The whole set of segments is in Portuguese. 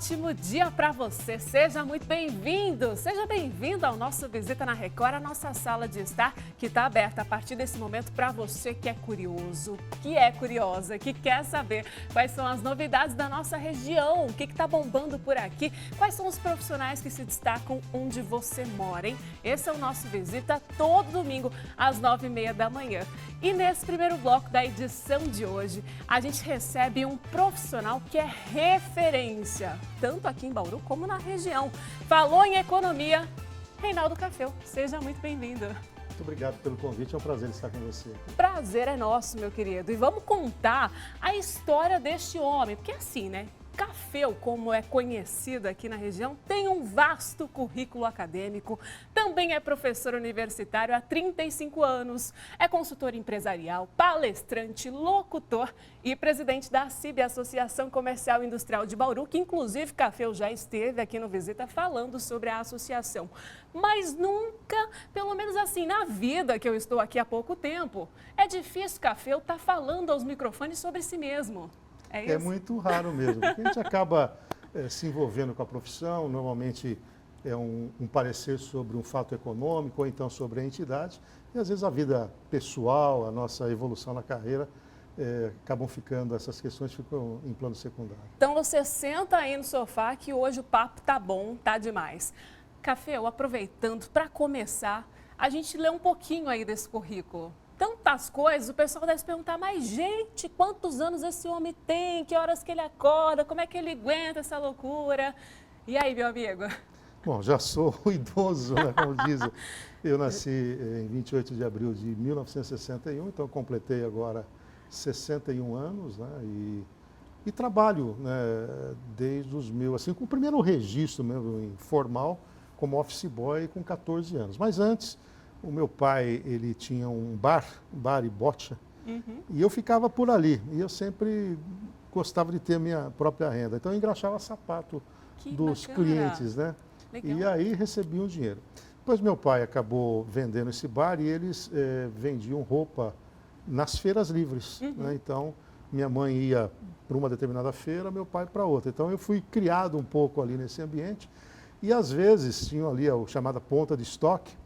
ótimo dia para você. Seja muito bem-vindo. Seja bem-vindo ao nosso Visita na Record, a nossa sala de estar que está aberta a partir desse momento para você que é curioso, que é curiosa, que quer saber quais são as novidades da nossa região, o que está bombando por aqui, quais são os profissionais que se destacam onde você mora, hein? Esse é o nosso Visita todo domingo às 9h30 da manhã. E nesse primeiro bloco da edição de hoje, a gente recebe um profissional que é referência, tanto aqui em Bauru como na região. Falou em economia, Reinaldo Cafeu. Seja muito bem-vindo. Muito obrigado pelo convite, é um prazer estar com você. Prazer é nosso, meu querido. E vamos contar a história deste homem, porque assim, né? Cafeu, como é conhecido aqui na região, tem um vasto currículo acadêmico, também é professor universitário há 35 anos, é consultor empresarial, palestrante, locutor e presidente da ACIB, Associação Comercial e Industrial de Bauru, que inclusive Cafeu já esteve aqui no Visita falando sobre a associação. Mas nunca, pelo menos assim, na vida que eu estou aqui há pouco tempo, é difícil Cafeu estar falando aos microfones sobre si mesmo. É isso? É muito raro mesmo, porque a gente acaba se envolvendo com a profissão, normalmente é um parecer sobre um fato econômico ou então sobre a entidade, e às vezes a vida pessoal, a nossa evolução na carreira, acabam ficando, essas questões ficam em plano secundário. Então você senta aí no sofá que hoje o papo tá bom, tá demais. Cafeu, aproveitando para começar, a gente lê um pouquinho aí desse currículo. Tantas coisas, o pessoal deve se perguntar, mas gente, quantos anos esse homem tem? Que horas que ele acorda? Como é que ele aguenta essa loucura? E aí, meu amigo? Bom, já sou idoso, né, como dizem. Eu nasci em 28 de abril de 1961, então completei agora 61 anos, né, e trabalho, né, desde os meus, assim, com o primeiro registro mesmo informal, como office boy com 14 anos. Mas antes, o meu pai, ele tinha um bar e bocha, e eu ficava por ali. E eu sempre gostava de ter minha própria renda. Então, eu engraxava sapato dos clientes, né? Legal. E aí, recebia um dinheiro. Depois, meu pai acabou vendendo esse bar e eles vendiam roupa nas feiras livres, né? Então, minha mãe ia para uma determinada feira, meu pai para outra. Então, eu fui criado um pouco ali nesse ambiente. E, às vezes, tinha ali a chamada ponta de estoque.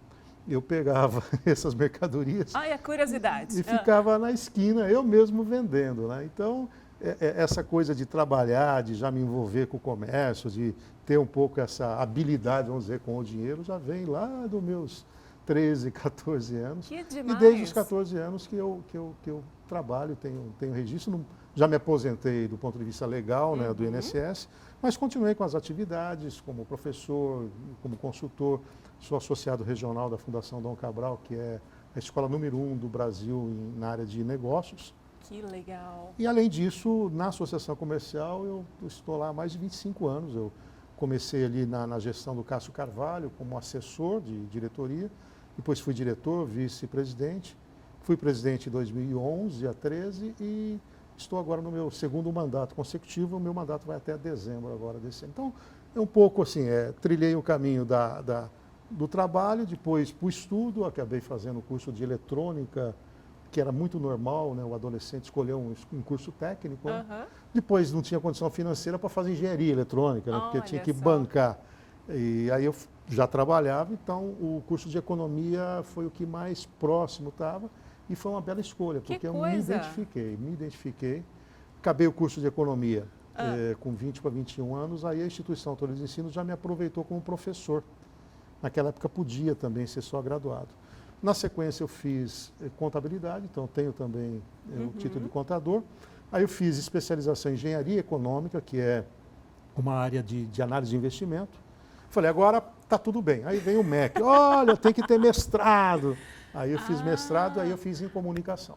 Eu pegava essas mercadorias a curiosidade. E ficava na esquina, eu mesmo vendendo, né? Então, essa coisa de trabalhar, de já me envolver com o comércio, de ter um pouco essa habilidade, vamos dizer, com o dinheiro, já vem lá dos meus 13, 14 anos. Que demais. E desde os 14 anos que eu trabalho, tenho registro. Já me aposentei do ponto de vista legal, né, do INSS, mas continuei com as atividades como professor, como consultor. Sou associado regional da Fundação Dom Cabral, que é a escola número 1 do Brasil na área de negócios. Que legal. E, além disso, na Associação Comercial, eu estou lá há mais de 25 anos. Eu comecei ali na gestão do Cássio Carvalho como assessor de diretoria, depois fui diretor, vice-presidente, fui presidente em 2011 a 13 e estou agora no meu segundo mandato consecutivo. O meu mandato vai até dezembro agora desse ano. Então, é um pouco assim, trilhei o caminho do trabalho, depois para o estudo, acabei fazendo o curso de eletrônica, que era muito normal, né, o adolescente escolher um curso técnico. Né? Depois não tinha condição financeira para fazer engenharia eletrônica, né, porque tinha que bancar. E aí eu já trabalhava, então o curso de economia foi o que mais próximo estava e foi uma bela escolha, porque eu me identifiquei. Acabei o curso de economia com 20 para 21 anos, aí a instituição Autores de Ensino já me aproveitou como professor. Naquela época podia também ser só graduado. Na sequência eu fiz contabilidade, então tenho também o título de contador. Aí eu fiz especialização em engenharia econômica, que é uma área de análise de investimento. Falei, agora está tudo bem. Aí vem o MEC, olha, tem que ter mestrado. Aí eu fiz mestrado, aí eu fiz em comunicação.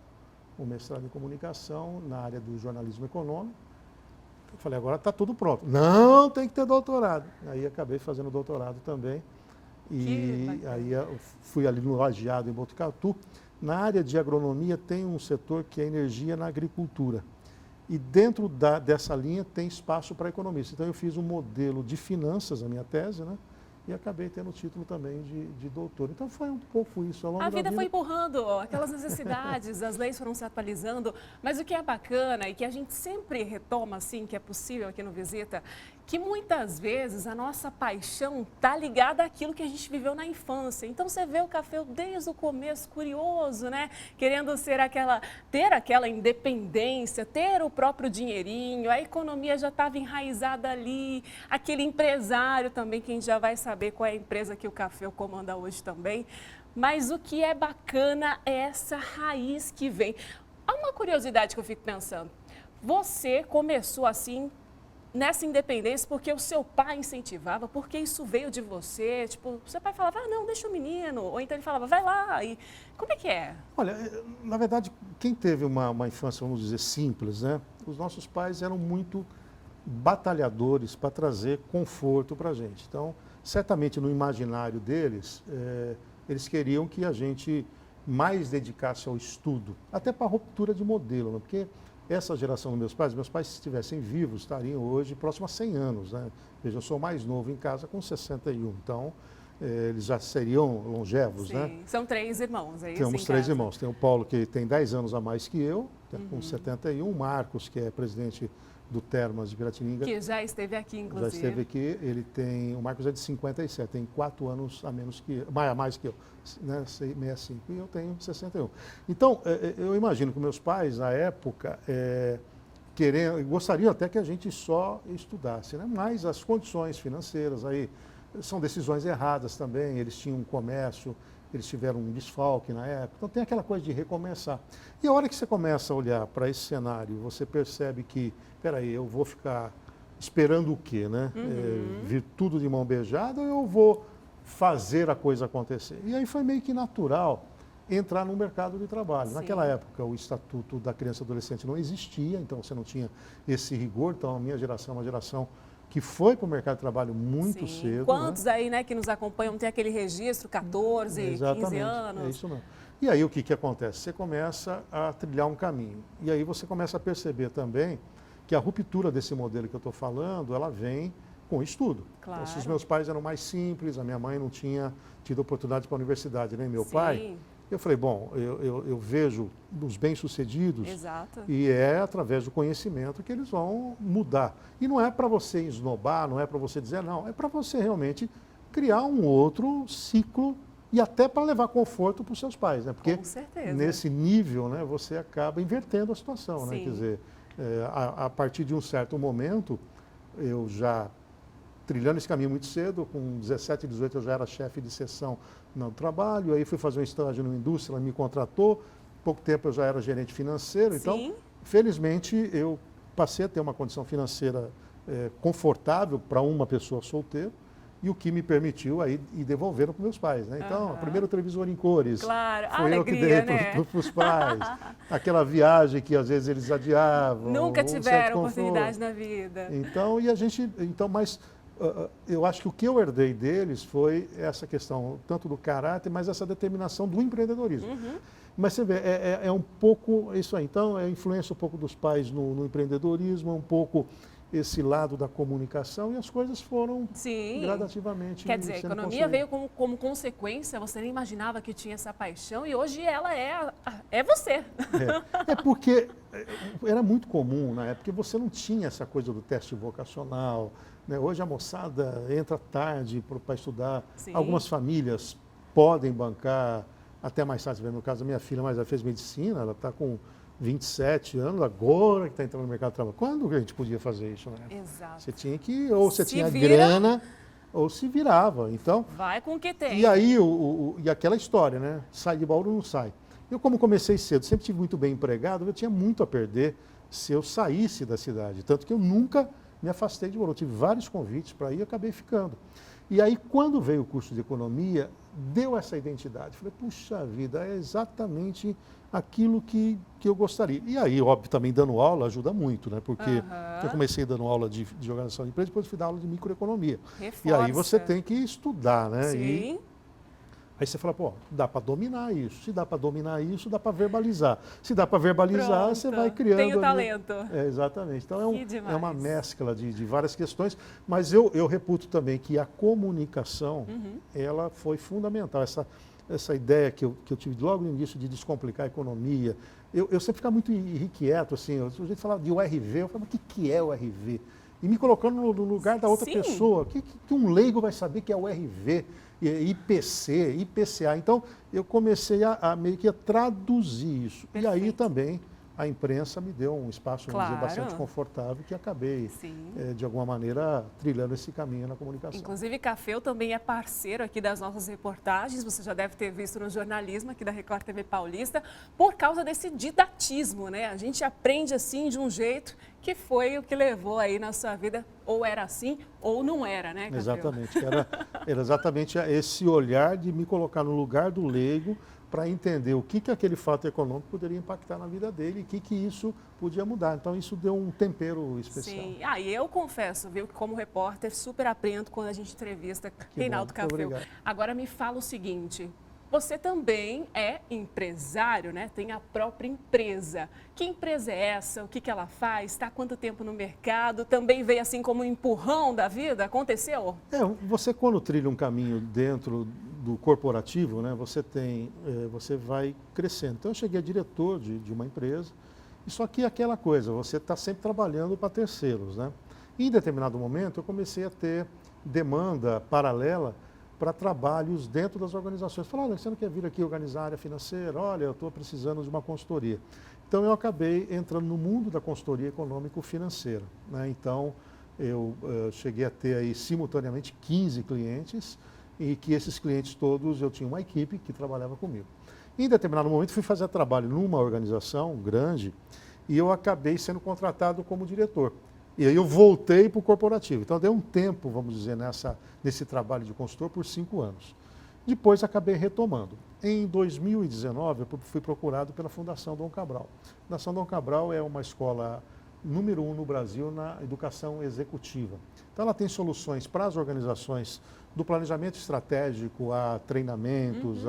O mestrado em comunicação na área do jornalismo econômico. Eu falei, agora está tudo pronto. Não, tem que ter doutorado. Aí acabei fazendo doutorado também. E aí eu fui ali no Lajeado, em Botucatu. Na área de agronomia tem um setor que é energia na agricultura. E dentro dessa linha tem espaço para economista. Então eu fiz um modelo de finanças, a minha tese, né? E acabei tendo o título também de doutor. Então foi um pouco isso. Ao longo a vida da foi empurrando, aquelas necessidades, as leis foram se atualizando. Mas o que é bacana e que a gente sempre retoma, assim, que é possível aqui no Visita, que muitas vezes a nossa paixão está ligada àquilo que a gente viveu na infância. Então você vê o Café desde o começo, curioso, né? Querendo ter aquela independência, ter o próprio dinheirinho, a economia já estava enraizada ali, aquele empresário também, que a gente já vai saber qual é a empresa que o Café comanda hoje também. Mas o que é bacana é essa raiz que vem. Há uma curiosidade que eu fico pensando. Você começou assim nessa independência porque o seu pai incentivava, porque isso veio de você? Tipo, seu pai falava, não, deixa o menino. Ou então ele falava, vai lá. E como é que é? Olha, na verdade, quem teve uma infância, vamos dizer, simples, né? Os nossos pais eram muito batalhadores para trazer conforto para a gente. Então, certamente no imaginário deles, eles queriam que a gente mais dedicasse ao estudo, até para a ruptura de modelo, né? Porque essa geração dos meus pais, se estivessem vivos, estariam hoje próximo a 100 anos, né? Veja, eu sou mais novo em casa com 61, então eles já seriam longevos, Sim. né? São 3 irmãos, é isso? Temos 3 irmãos. Tem o Paulo, que tem 10 anos a mais que eu, com 71, o Marcos, que é presidente do Termas de Piratininga. Que já esteve aqui, inclusive. Já esteve aqui, o Marcos é de 57, tem 4 anos a mais que eu, né, 65, e eu tenho 61. Então, eu imagino que meus pais, na época, gostariam até que a gente só estudasse, né? Mas as condições financeiras aí são decisões erradas também, eles tinham um comércio, eles tiveram um desfalque na época, então tem aquela coisa de recomeçar. E a hora que você começa a olhar para esse cenário, você percebe que, peraí, eu vou ficar esperando o quê, né? Vir tudo de mão beijada ou eu vou fazer a coisa acontecer? E aí foi meio que natural entrar no mercado de trabalho. Sim. Naquela época, o Estatuto da Criança e Adolescente não existia, então você não tinha esse rigor, então a minha geração é uma geração que foi para o mercado de trabalho muito cedo. Quantos, né, aí, né, que nos acompanham tem aquele registro, 14, Exatamente, 15 anos? É isso mesmo. E aí o que acontece? Você começa a trilhar um caminho. E aí você começa a perceber também que a ruptura desse modelo que eu estou falando, ela vem com estudo. Claro. Então, se os meus pais eram mais simples, a minha mãe não tinha tido oportunidade para a universidade, nem meu Sim. pai, eu falei, bom, eu vejo os bem-sucedidos. Exato. E é através do conhecimento que eles vão mudar. E não é para você esnobar, não é para você dizer não, é para você realmente criar um outro ciclo e até para levar conforto para os seus pais, né? Porque com certeza, nesse nível, né, você acaba invertendo a situação, Sim. né? Quer dizer, a partir de um certo momento, eu já trilhando esse caminho muito cedo, com 17, 18 eu já era chefe de seção no trabalho, aí fui fazer um estágio numa indústria, ela me contratou, pouco tempo eu já era gerente financeiro, Sim. então, felizmente, eu passei a ter uma condição financeira confortável para uma pessoa solteira, e o que me permitiu aí ir devolvendo para meus pais, né? Então, o primeiro televisor em cores, claro. foi eu que dei para os pais, aquela viagem que às vezes eles adiavam. Nunca tiveram oportunidade na vida. Então, mas eu acho que o que eu herdei deles foi essa questão, tanto do caráter, mas essa determinação do empreendedorismo. Mas você vê, é um pouco isso aí. Então, é influência um pouco dos pais no empreendedorismo, um pouco esse lado da comunicação, e as coisas foram gradativamente. Quer dizer, a economia veio como consequência, você nem imaginava que tinha essa paixão, e hoje ela é você. É porque era muito comum na época, porque você não tinha essa coisa do teste vocacional, né? Hoje a moçada entra tarde para estudar. Sim. Algumas famílias podem bancar até mais tarde. No caso da minha filha, mas ela fez medicina, ela está com 27 anos, agora que está entrando no mercado de trabalho. Quando a gente podia fazer isso, né? Exato. Você tinha que, ou você tinha grana, ou se virava. Então, vai com o que tem. E aí, e aquela história, né? Sai de Bauru, não sai. Eu, como comecei cedo, sempre tive muito bem empregado, eu tinha muito a perder se eu saísse da cidade. Tanto que eu nunca me afastei de Bauru. Eu tive vários convites para ir e acabei ficando. E aí, quando veio o curso de economia, deu essa identidade. Falei, puxa vida, é exatamente aquilo que eu gostaria. E aí, óbvio, também dando aula ajuda muito, né? Porque eu comecei dando aula de organização de empresa, depois fui dar aula de microeconomia. Reforça. E aí você tem que estudar, né? Sim. E aí você fala, pô, dá para dominar isso. Se dá para dominar isso, dá para verbalizar. Se dá para verbalizar, pronto, você vai criando. Tem o talento. Exatamente. Então é uma mescla de várias questões, mas eu reputo também que a comunicação, ela foi fundamental. Essa ideia que eu tive logo no início de descomplicar a economia. Eu sempre ficava muito irrequieto, assim, a gente falava de URV, eu falava, mas o que é o URV? e me colocando no lugar da outra Sim. pessoa. Que um leigo vai saber que é o RV, IPC, IPCA? Então, eu comecei a meio que a traduzir isso. E aí Perfeito. também a imprensa me deu um espaço, vamos dizer, Claro. bastante confortável, que acabei, Sim. de alguma maneira, trilhando esse caminho na comunicação. Inclusive, Caféu também é parceiro aqui das nossas reportagens. Você já deve ter visto no jornalismo aqui da Record TV Paulista, por causa desse didatismo, né? A gente aprende assim de um jeito que foi o que levou aí na sua vida, ou era assim ou não era, né, Caféu? Exatamente. Era exatamente esse olhar de me colocar no lugar do leigo para entender o que aquele fato econômico poderia impactar na vida dele e que isso podia mudar. Então, isso deu um tempero especial. Sim. E eu confesso, viu, que como repórter super aprendo quando a gente entrevista Reinaldo bom, muito Caféu. obrigado. Agora me fala o seguinte, você também é empresário, né? Tem a própria empresa. Que empresa é essa? O que ela faz? Está há quanto tempo no mercado? Também veio assim como um empurrão da vida? Aconteceu? Você quando trilha um caminho dentro do corporativo, né, você vai crescendo. Então, eu cheguei a diretor de uma empresa, e só que aquela coisa, você está sempre trabalhando para terceiros, né? E, em determinado momento, eu comecei a ter demanda paralela para trabalhos dentro das organizações. Falei, olha, você não quer vir aqui organizar a área financeira? Olha, eu estou precisando de uma consultoria. Então, eu acabei entrando no mundo da consultoria econômico-financeira, né? Então, eu cheguei a ter aí, simultaneamente, 15 clientes, e que esses clientes todos, eu tinha uma equipe que trabalhava comigo. Em determinado momento, fui fazer trabalho numa organização grande e eu acabei sendo contratado como diretor. E aí eu voltei para o corporativo. Então, dei um tempo, vamos dizer, nesse trabalho de consultor por 5 anos. Depois, acabei retomando. Em 2019, eu fui procurado pela Fundação Dom Cabral. A Fundação Dom Cabral é uma escola número 1 no Brasil na educação executiva. Então, ela tem soluções para as organizações do planejamento estratégico, a treinamentos,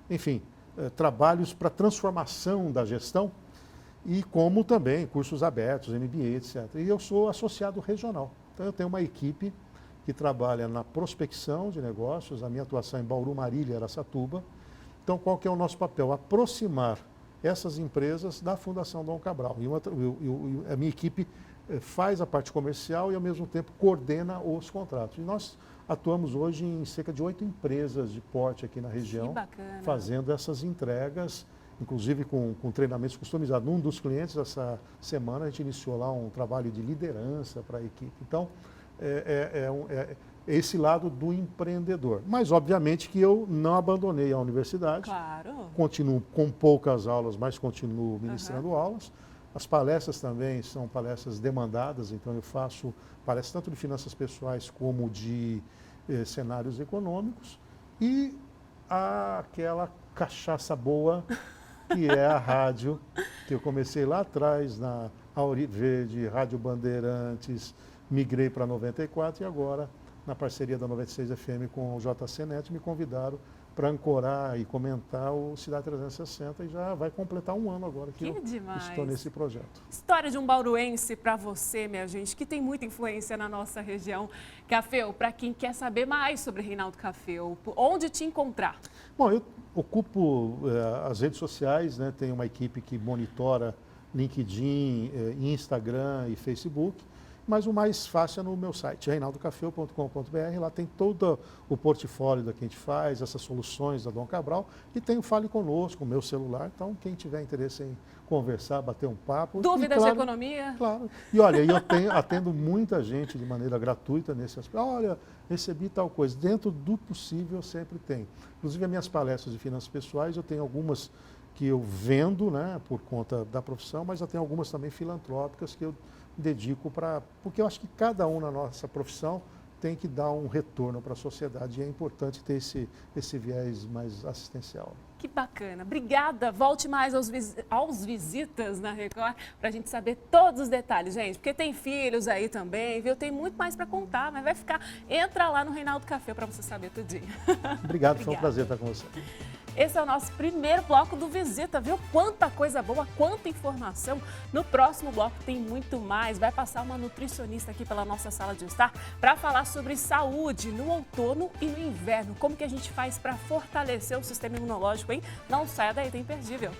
enfim, trabalhos para transformação da gestão e como também cursos abertos, MBA, etc. E eu sou associado regional. Então, eu tenho uma equipe que trabalha na prospecção de negócios, a minha atuação em Bauru, Marília, Araçatuba. Então, qual que é o nosso papel? Aproximar essas empresas da Fundação Dom Cabral. E a minha equipe faz a parte comercial e, ao mesmo tempo, coordena os contratos. E nós atuamos hoje em cerca de 8 empresas de porte aqui na região, fazendo essas entregas, inclusive com treinamentos customizados. Num dos clientes, essa semana, a gente iniciou lá um trabalho de liderança para a equipe. Então, é esse lado do empreendedor. Mas, obviamente, que eu não abandonei a universidade. Claro. Continuo com poucas aulas, mas continuo ministrando aulas. As palestras também são palestras demandadas, então eu faço palestras tanto de finanças pessoais como de cenários econômicos. E aquela cachaça boa, que é a rádio, que eu comecei lá atrás, na Auri Verde, Rádio Bandeirantes, migrei para 94 e agora, na parceria da 96 FM com o JC Net, me convidaram para ancorar e comentar o Cidade 360 e já vai completar 1 ano agora que eu estou nesse projeto. História de um bauruense para você, minha gente, que tem muita influência na nossa região. Caféu, para quem quer saber mais sobre Reinaldo Caféu, onde te encontrar? Bom, eu ocupo as redes sociais, né? Tenho uma equipe que monitora LinkedIn, Instagram e Facebook. Mas o mais fácil é no meu site, reinaldocafeu.com.br. Lá tem todo o portfólio da que a gente faz, essas soluções da Dom Cabral. E tem o Fale Conosco, o meu celular. Então, quem tiver interesse em conversar, bater um papo. Dúvidas de economia? Claro. E olha, atendo muita gente de maneira gratuita nesse aspecto. Olha, recebi tal coisa. Dentro do possível, sempre tem. Inclusive, as minhas palestras de finanças pessoais, eu tenho algumas que eu vendo, né, por conta da profissão, mas eu tenho algumas também filantrópicas que eu dedico porque eu acho que cada um na nossa profissão tem que dar um retorno para a sociedade e é importante ter esse viés mais assistencial. Que bacana. Obrigada. Volte mais aos visitas na Record para a gente saber todos os detalhes, gente. Porque tem filhos aí também, viu? Tem muito mais para contar, mas vai ficar... Entra lá no Reinaldo Café para você saber tudinho. Obrigado, foi um prazer estar com você. Esse é o nosso primeiro bloco do Visita, viu? Quanta coisa boa, quanta informação. No próximo bloco tem muito mais. Vai passar uma nutricionista aqui pela nossa sala de estar para falar sobre saúde no outono e no inverno. Como que a gente faz para fortalecer o sistema imunológico, hein? Não saia daí, tem imperdível.